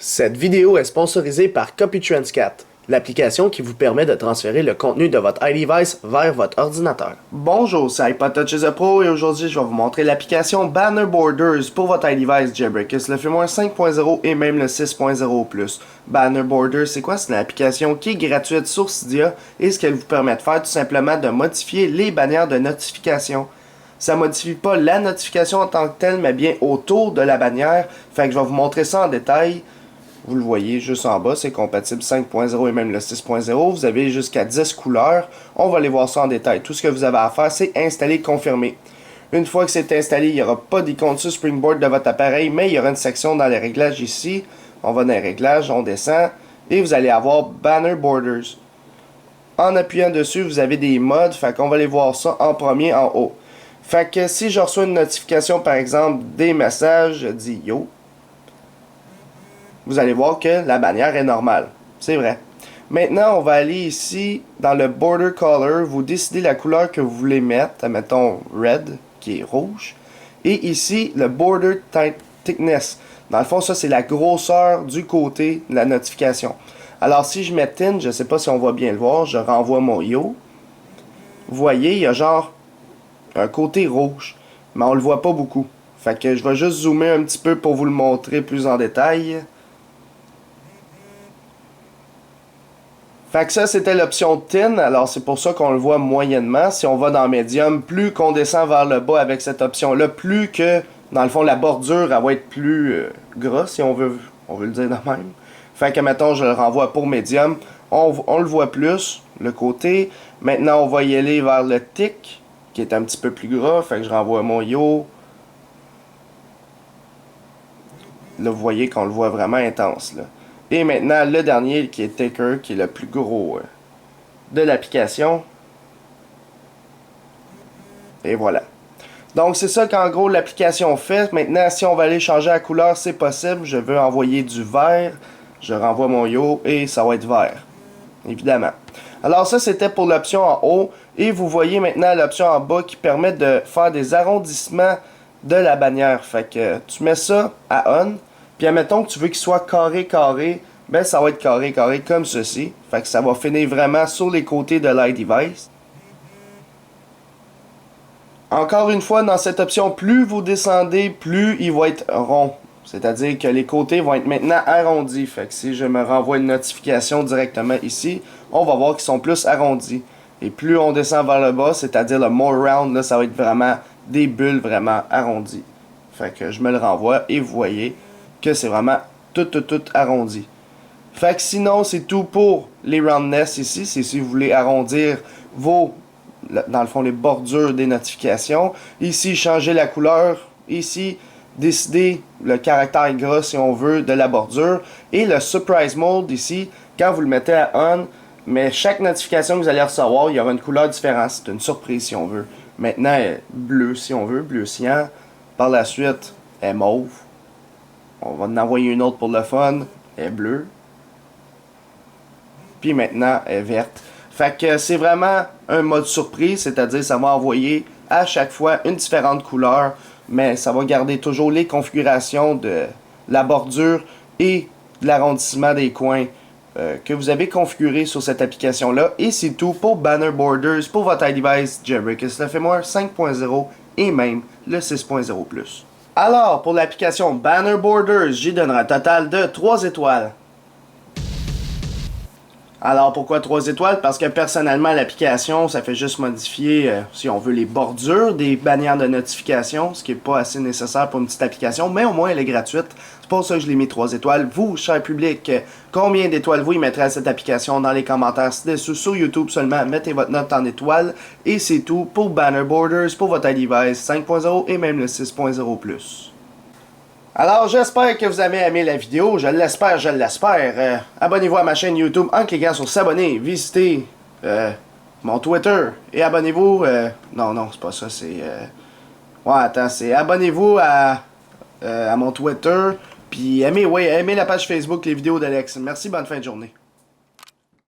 Cette vidéo est sponsorisée par CopyTransCat, l'application qui vous permet de transférer le contenu de votre iDevice vers votre ordinateur. Bonjour, c'est iPodTouch is a Pro et aujourd'hui je vais vous montrer l'application Banner Borders pour votre iDevice Jailbreakers, le firmware 5.0 et même le 6.0+. Banner Borders, c'est quoi? C'est une application qui est gratuite sur Cydia et ce qu'elle vous permet de faire tout simplement de modifier les bannières de notification. Ça modifie pas la notification en tant que telle, mais bien autour de la bannière. Fait que je vais vous montrer ça en détail. Vous le voyez juste en bas, c'est compatible 5.0 et même le 6.0. Vous avez jusqu'à 10 couleurs. On va aller voir ça en détail. Tout ce que vous avez à faire, c'est installer, confirmer. Une fois que c'est installé, il n'y aura pas d'icône sur Springboard de votre appareil, mais il y aura une section dans les réglages ici. On va dans les réglages, on descend, et vous allez avoir Banner Borders. En appuyant dessus, vous avez des modes, fait qu'on va aller voir ça en premier en haut. Fait que si je reçois une notification, par exemple, des messages, je dis « Yo », vous allez voir que la bannière est normale. C'est vrai. Maintenant, on va aller ici, dans le Border Color, vous décidez la couleur que vous voulez mettre, mettons Red, qui est rouge. Et ici, le Border Thickness. Dans le fond, ça, c'est la grosseur du côté de la notification. Alors, si je mets Thin, je ne sais pas si on va bien le voir, je renvoie mon Yo. Vous voyez, il y a genre un côté rouge, mais on le voit pas beaucoup. Fait que je vais juste zoomer un petit peu pour vous le montrer plus en détail. Fait que ça, c'était l'option Thin, alors c'est pour ça qu'on le voit moyennement. Si on va dans Medium, plus qu'on descend vers le bas avec cette option-là, plus que, dans le fond, la bordure, elle va être plus grosse, si on veut le dire de même. Fait que, mettons, je le renvoie pour Medium. On le voit plus, le côté. Maintenant, on va y aller vers le Thick, qui est un petit peu plus gras. Fait que je renvoie mon Yo. Là, vous voyez qu'on le voit vraiment intense, là. Et maintenant, le dernier qui est Thicker, qui est le plus gros de l'application. Et voilà. Donc, c'est ça qu'en gros l'application fait. Maintenant, si on va aller changer la couleur, c'est possible. Je veux envoyer du vert. Je renvoie mon Yo et ça va être vert. Évidemment. Alors ça, c'était pour l'option en haut. Et vous voyez maintenant l'option en bas qui permet de faire des arrondissements de la bannière. Fait que tu mets ça à on. Puis admettons que tu veux qu'il soit carré, ben ça va être carré comme ceci. Fait que ça va finir vraiment sur les côtés de l'iDevice. Encore une fois, dans cette option, plus vous descendez, plus il va être rond. C'est-à-dire que les côtés vont être maintenant arrondis. Fait que si je me renvoie une notification directement ici, on va voir qu'ils sont plus arrondis. Et plus on descend vers le bas, c'est-à-dire le more round, là, ça va être vraiment des bulles vraiment arrondies. Fait que je me le renvoie et vous voyez que c'est vraiment tout arrondi. Fait que sinon, c'est tout pour les roundness ici. C'est si vous voulez arrondir dans le fond, les bordures des notifications. Ici, changer la couleur. Ici, décider le caractère gras, si on veut, de la bordure. Et le Surprise Mode, ici, quand vous le mettez à on, mais chaque notification que vous allez recevoir, il y aura une couleur différente. C'est une surprise, si on veut. Maintenant, bleu, si on veut, bleu cyan. Par la suite, elle est mauve. On va en envoyer une autre pour le fun. Elle est bleue. Puis maintenant, elle est verte. Fait que c'est vraiment un mode surprise, c'est-à-dire ça va envoyer à chaque fois une différente couleur, mais ça va garder toujours les configurations de la bordure et de l'arrondissement des coins que vous avez configuré sur cette application-là. Et c'est tout pour Banner Borders pour votre iDevice Jailbreakers, le firmware 5.0 et même le 6.0+. Alors, pour l'application Banner Borders, j'y donnerai un total de 3 étoiles. Alors, pourquoi 3 étoiles? Parce que personnellement, l'application, ça fait juste modifier, si on veut, les bordures des bannières de notification, ce qui n'est pas assez nécessaire pour une petite application, mais au moins elle est gratuite. C'est pour ça que je l'ai mis 3 étoiles. Vous, cher public, combien d'étoiles vous y mettrez à cette application dans les commentaires ci-dessous sur YouTube seulement? Mettez votre note en étoiles. Et c'est tout pour Banner Borders pour votre iDevice 5.0 et même le 6.0+. Alors, j'espère que vous avez aimé la vidéo, je l'espère. Abonnez-vous à ma chaîne YouTube en cliquant sur s'abonner, visitez mon Twitter et abonnez-vous, non, c'est pas ça, c'est, c'est abonnez-vous à mon Twitter, puis aimez la page Facebook, les vidéos d'Alex. Merci, bonne fin de journée.